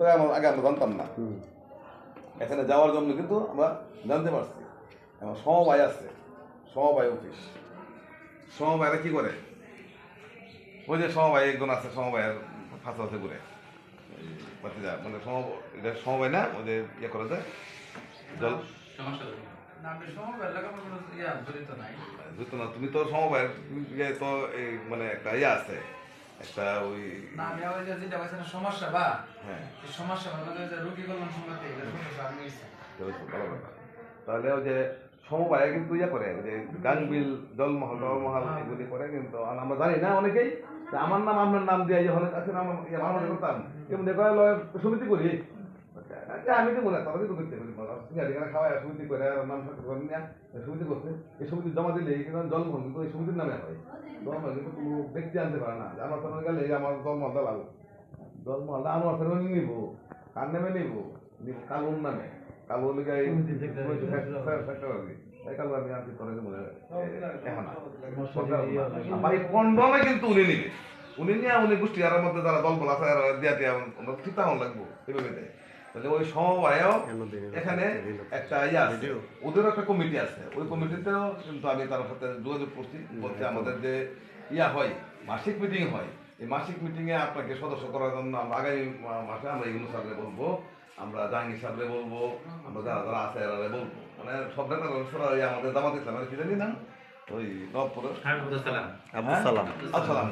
তো আগে আমরা জানতাম না। এখানে যাওয়ার জন্য কিন্তু আমরা জানতে পারছি এবং সমবায় আছে, সমবায় অফিস। সমবায়রা কি করে? ওই যে সমবায় একজন আছে, সমবায়ের ফাঁসা আছে ঘুরে মানে এটা সমবায় না, ওই যে ইয়ে করে যায় জল না। তুমি তো সমবায়ের তো এই মানে একটা ইয়ে আছে, একটা ওই সমস্যা বা হ্যাঁ সমস্যা রোগী কল্যাণ তাহলে ওই যে সমবায় কিন্তু ইয়ে করে যে গাংবিল জলমহল টলমহল এগুলি করে, কিন্তু আমরা জানি না অনেকেই। আমার নাম আপনার নাম দিয়ে যখন আমাদের করতাম কেমন দেখো সমিতি করি, আমি তো মনে হয় তারা তো করতে পারি খাওয়াই সমিতি করে নাম সমিতি করছে। এই সমিতি জমা দিলে জলমহল কিন্তু এই সমিতির নামে হয়। জলমহল কিন্তু কোনো ব্যক্তি আনতে পারে না। আমার তো গেলে আমার জলমহলটা লাগবে, জলমহলটা আমার ফেরত নিব, কার নামে নিব? নিব কালুর নামে। কালো লিগে কিন্তু উনি নিবে, উনি নিয়ে উনি গোষ্ঠী আর মধ্যে যারা দল বল আছে দিয়া দিয়া ঠিক তেমন লাগবো এভাবে দেয়। তাহলে ওই সমবায়ও এখানে একটা ইয়ে আছে, ওদেরও একটা কমিটি আছে। ওই কমিটিতেও কিন্তু আমি তার সাথে যোগাযোগ করছি, বলছে আমাদের যে ইয়া হয় মাসিক মিটিং হয়, এই মাসিক মিটিংয়ে আপনাকে সদস্য করার জন্য আমরা আগামী মাসে আমরা ইউনূস স্যারকে বলবো, আমরা জাহাঙ্গীর সাহেবরে বলবো, আমরা যারা যারা আছে এরা বলবো, মানে সব নেতা আমাদের জামাত ইসলামের কি জানি না ওই নবপুরে আসসালাম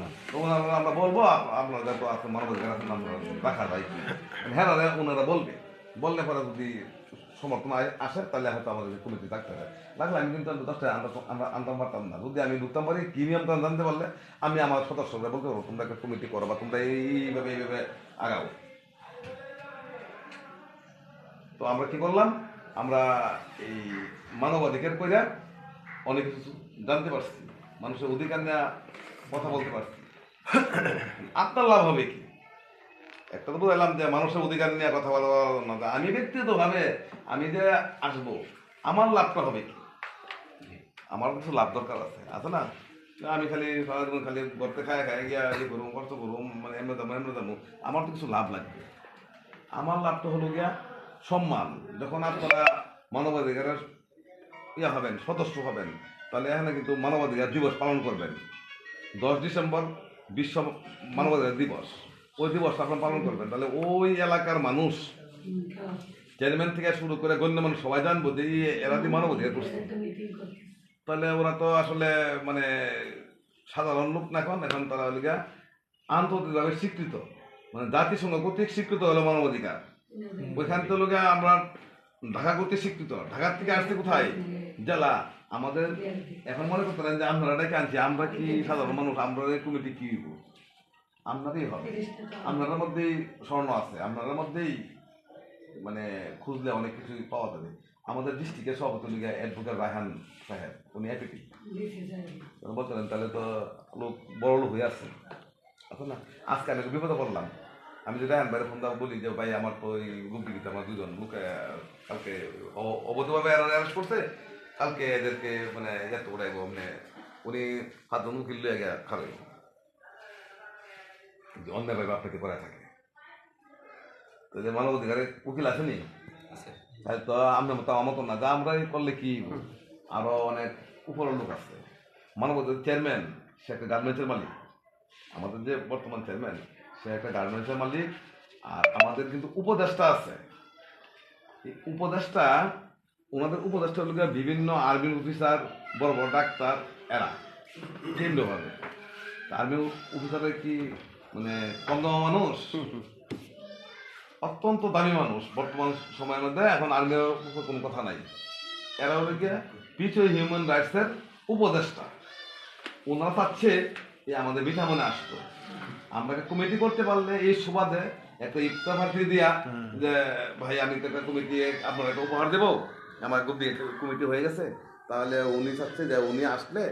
আমরা বলবো আপনাদের তো আছে মানবাধিকার আছে রাখা যায় হ্যাঁ ওনারা বলবে, বললে পরে যদি সমর্থন আসে তাহলে হয়তো আমাদের কমিটি থাকতে হবে। লাগলে আমি কিন্তু 10টা আমরা আনতাম পারতাম না। যদি আমি ঢুকতাম পারি কি নিয়ম জানতে পারলে আমি আমার সদস্যরা বলতে পারবো তোমরা একটা কমিটি করো বা তোমরা এইভাবে আগাও। তো আমরা কি করলাম, আমরা এই মানবাধিকার করে অনেক কিছু জানতে পারছি, মানুষের অধিকার নিয়ে কথা বলতে পারছি। আপনার লাভ হবে কি? একটা তো বললাম যে মানুষের অধিকার নিয়ে কথা বলা না, আমি ব্যক্তিগতভাবে আমি যে আসবো আমার লাভটা হবে কি? আমার কিছু লাভ দরকার আছে না? আমি খালি সারাদিন খালি গড়তে খায় গিয়া ইয়ে করুম কষ্ট করুম মানে এমনি দামো, আমার তো কিছু লাভ লাগবে। আমার লাভটা হলো গিয়া সম্মান। যখন আপনারা মানবাধিকারের ইয়া হবেন, সদস্য হবেন, তাহলে এখানে কিন্তু মানবাধিকার দিবস পালন করবেন। 10 ডিসেম্বর বিশ্ব মানবাধিকার দিবস, ওই দিবস আপনারা পালন করবেন। তাহলে ওই এলাকার মানুষ চেয়ারম্যান থেকে শুরু করে গণ্য মানুষ সবাই জানবো যে এরা দিয়ে মানবাধিকার করছে। তাহলে ওরা তো আসলে মানে সাধারণ লোক না, এখন তারা লিগা আন্তর্জাতিকভাবে স্বীকৃত, মানে জাতিসংঘ কর্তৃক স্বীকৃত হলো মানবাধিকার। ওইখান থেকে আমরা ঢাকা কর্তৃক স্বীকৃত, ঢাকার থেকে আসছে কোথায় জেলা আমাদের। এখন মনে করতে পারেন যে আপনারা ডেকে আনছি, আমরা কি সাধারণ মানুষ, আমরা কমিটি কি হইব? আপনারই হবে, আপনাদের মধ্যেই স্বর্ণ আছে, আপনাদের মধ্যেই মানে খুঁজলে অনেক কিছুই পাওয়া যাবে। আমাদের ডিস্ট্রিক্টের সভাপতি লিগে অ্যাডভোকেট রায়হান সাহেব, উনি এপিটি বলছিলেন, তাহলে তো লোক বড় লোক হয়ে আসছে আছে না। আজকে আমি বিপদে পড়লাম, আমি যদি রায়হান ভাইয়ের ফোন বলি যে ভাই আমার তো ওই গুপ্তিগিতে আমার দুজন লোক কালকে অবৈধভাবে অ্যারেস্ট করছে, কালকে এদেরকে মানে এত করে মানে উনি হাতজন উকিল লিয়ে গিয়ে খাবে অন্যায়ভাবে আপনাকে করে থাকে। তো যে মানবাধিকারের উকিল আসেনি, তাহলে তো আমরা মতো আমার মতো না, যা আমরা করলে কি আরো অনেক উপরের লোক আছে। মানবাধিকার চেয়ারম্যান সে একটা গার্মেন্টসের মালিক, আমাদের যে বর্তমান চেয়ারম্যান সে একটা গার্মেন্টসের মালিক। আর আমাদের কিন্তু উপদেষ্টা আছে, এই উপদেষ্টা ওনাদের উপদেষ্টা হল বিভিন্ন আর্মি অফিসার, বড় বড় ডাক্তার, এরা কেন্দ্রভাবে। আর্মি অফিসারের কি মানে কম দামা মানুষ, অত্যন্ত দামি মানুষ বর্তমান সময়ের মধ্যে। এখন আর্মির উপর কোনো কথা নাই। এরা হলো গিয়ে পিছিয়ে হিউম্যান রাইটসের উপদেষ্টা। ওনারা চাচ্ছে এই আমাদের বিঠামনে আসতো, আমরা কমিটি করতে পারলে এই সুবাদে একটা ইফতার পার্টি দিয়া যে ভাই আমি তো একটা কমিটি আপনার একটা উপহার দেবো, আমার কমিটি হয়ে গেছে। তাহলে উনি চাচ্ছে যে উনি আসলে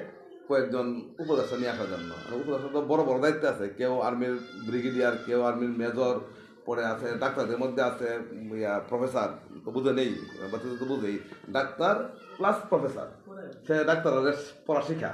কয়েকজন উপদেষ্টা নিয়ে আসার জন্য। উপদেষ্টা তো বড় বড় দায়িত্ব আছে, কেউ আর্মির ব্রিগেডিয়ার, কেউ আর্মির মেজর, পরে আছে ডাক্তারদের মধ্যে আছে প্রফেসর, তো বুঝে নেই বাচ্চাদের তো বুঝেই ডাক্তার প্লাস প্রফেসর, সে ডাক্তারের পড়া শিখা।